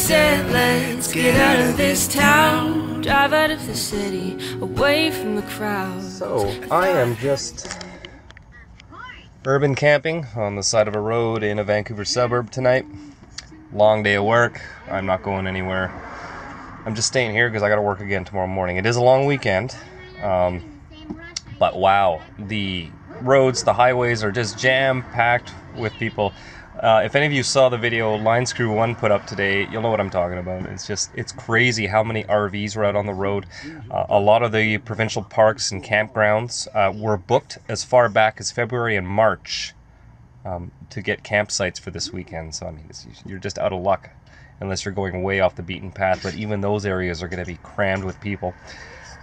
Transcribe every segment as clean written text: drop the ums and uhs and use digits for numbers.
said, let's get out of this town, drive out of the city, away from the crowd. So, I am just urban camping on the side of a road in a Vancouver suburb tonight. Long day of work. I'm not going anywhere. I'm just staying here because I got to work again tomorrow morning. It is a long weekend, but wow, the roads, the highways are just jam-packed with people. If any of you saw the video Line Screw 1 put up today, you'll know what I'm talking about. It's crazy how many RVs were out on the road. A lot of the provincial parks and campgrounds were booked as far back as February and March to get campsites for this weekend. So I mean, you're just out of luck unless you're going way off the beaten path. But even those areas are going to be crammed with people.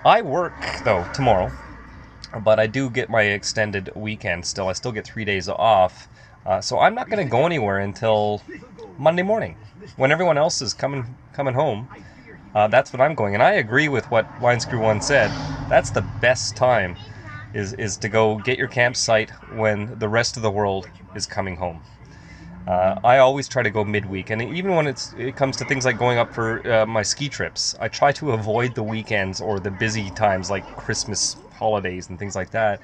I work though tomorrow, but I do get my extended weekend still. I still get 3 days off. So I'm not going to go anywhere until Monday morning, when everyone else is coming home. That's when I'm going, and I agree with what Line Screw 1 said. That's the best time, is to go get your campsite when the rest of the world is coming home. I always try to go midweek, and even when it comes to things like going up for my ski trips, I try to avoid the weekends or the busy times like Christmas holidays and things like that.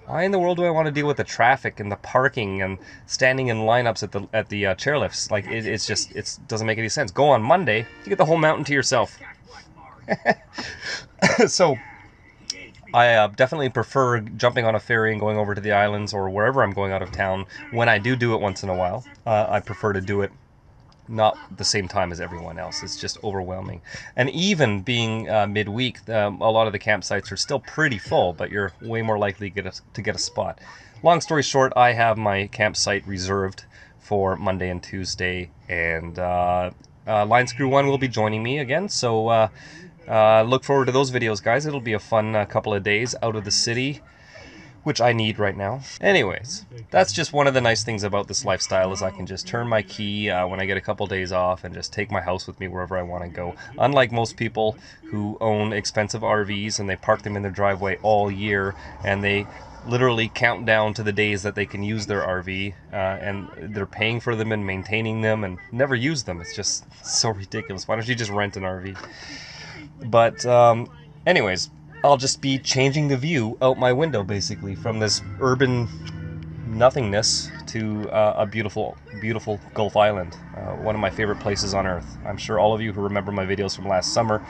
Why in the world do I want to deal with the traffic and the parking and standing in lineups at the chairlifts? Like it doesn't make any sense. Go on Monday, you get the whole mountain to yourself. So I definitely prefer jumping on a ferry and going over to the islands or wherever I'm going out of town. When I do it once in a while, I prefer to do it not the same time as everyone else. It's just overwhelming. And even being midweek, a lot of the campsites are still pretty full, but you're way more likely to get a spot. Long story short, I have my campsite reserved for Monday and Tuesday, and Line Screw 1 will be joining me again, so look forward to those videos, guys. It'll be a fun couple of days out of the city, which I need right now. Anyways, that's just one of the nice things about this lifestyle, is I can just turn my key when I get a couple days off and just take my house with me wherever I want to go. Unlike most people who own expensive RVs and they park them in their driveway all year, and they literally count down to the days that they can use their RV, and they're paying for them and maintaining them and never use them. It's just so ridiculous. Why don't you just rent an RV? But anyways, I'll just be changing the view out my window, basically, from this urban nothingness to a beautiful, beautiful Gulf Island, one of my favorite places on Earth. I'm sure all of you who remember my videos from last summer,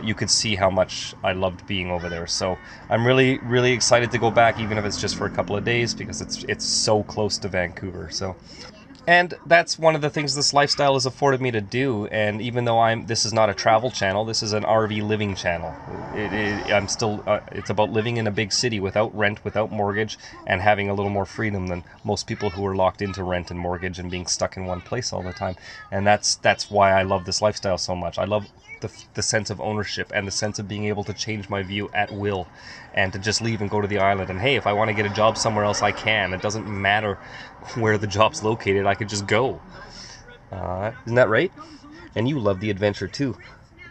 you could see how much I loved being over there. So I'm really, really excited to go back, even if it's just for a couple of days, because it's so close to Vancouver. And that's one of the things this lifestyle has afforded me to do. And even though this is not a travel channel, this is an RV living channel. It's about living in a big city without rent, without mortgage, and having a little more freedom than most people who are locked into rent and mortgage and being stuck in one place all the time. And that's why I love this lifestyle so much. I love the sense of ownership and the sense of being able to change my view at will, and to just leave and go to the island. And hey, if I want to get a job somewhere else, I can. It doesn't matter where the job's located. I could just go. Isn't that right? And you love the adventure too.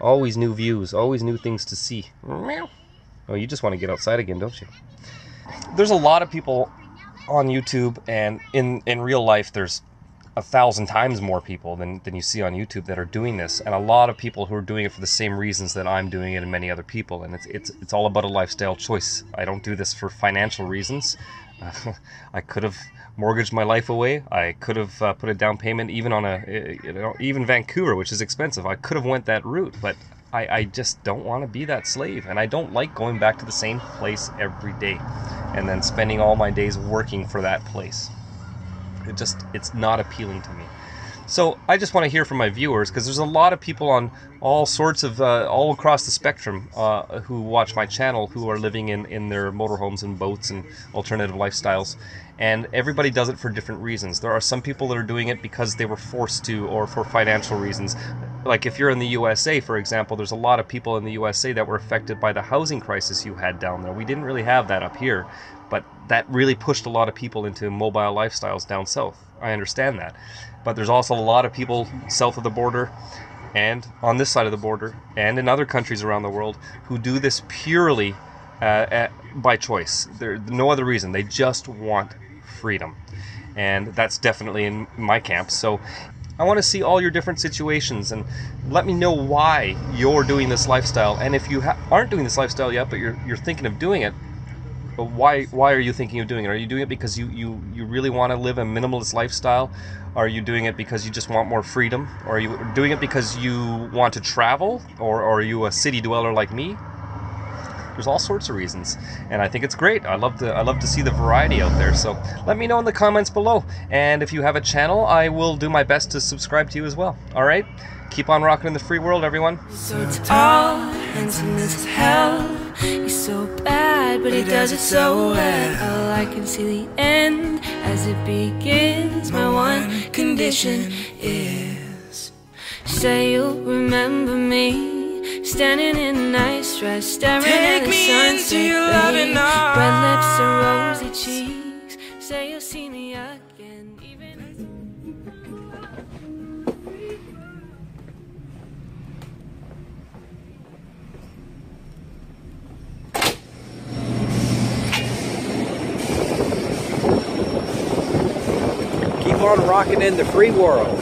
Always new views, always new things to see. Oh, you just want to get outside again, don't you? There's a lot of people on YouTube, and in real life there's 1,000 times more people than you see on YouTube that are doing this, and a lot of people who are doing it for the same reasons that I'm doing it, and many other people. And it's all about a lifestyle choice. I don't do this for financial reasons. I could have mortgaged my life away. I could have put a down payment even on even Vancouver, which is expensive. I could have went that route, but I just don't want to be that slave, and I don't like going back to the same place every day and then spending all my days working for that place. It's not appealing to me. So I just want to hear from my viewers, because there's a lot of people on all sorts of, all across the spectrum who watch my channel, who are living in their motorhomes and boats and alternative lifestyles. And everybody does it for different reasons. There are some people that are doing it because they were forced to, or for financial reasons. Like if you're in the USA, for example, there's a lot of people in the USA that were affected by the housing crisis you had down there. We didn't really have that up here, but that really pushed a lot of people into mobile lifestyles down south. I understand that. But there's also a lot of people south of the border and on this side of the border and in other countries around the world who do this purely by choice. There's no other reason. They just want freedom. And that's definitely in my camp. So I want to see all your different situations, and let me know why you're doing this lifestyle. And if you aren't doing this lifestyle yet, but you're thinking of doing it, but why are you thinking of doing it? Are you doing it because you really want to live a minimalist lifestyle? Are you doing it because you just want more freedom? Or are you doing it because you want to travel? Or are you a city dweller like me? There's all sorts of reasons, and I think it's great. I love to see the variety out there. So let me know in the comments below, and if you have a channel, I will do my best to subscribe to you as well. All right, keep on rocking in the free world, everyone. So tall, handsome as hell. He's so bad, but he does it so well. I can see the end as it begins. My one condition is, say you'll remember me. Standing in a nice dress, staring at the sunset, red lips and rosy cheeks. Say you'll see me again, even Keep on rocking in the free world.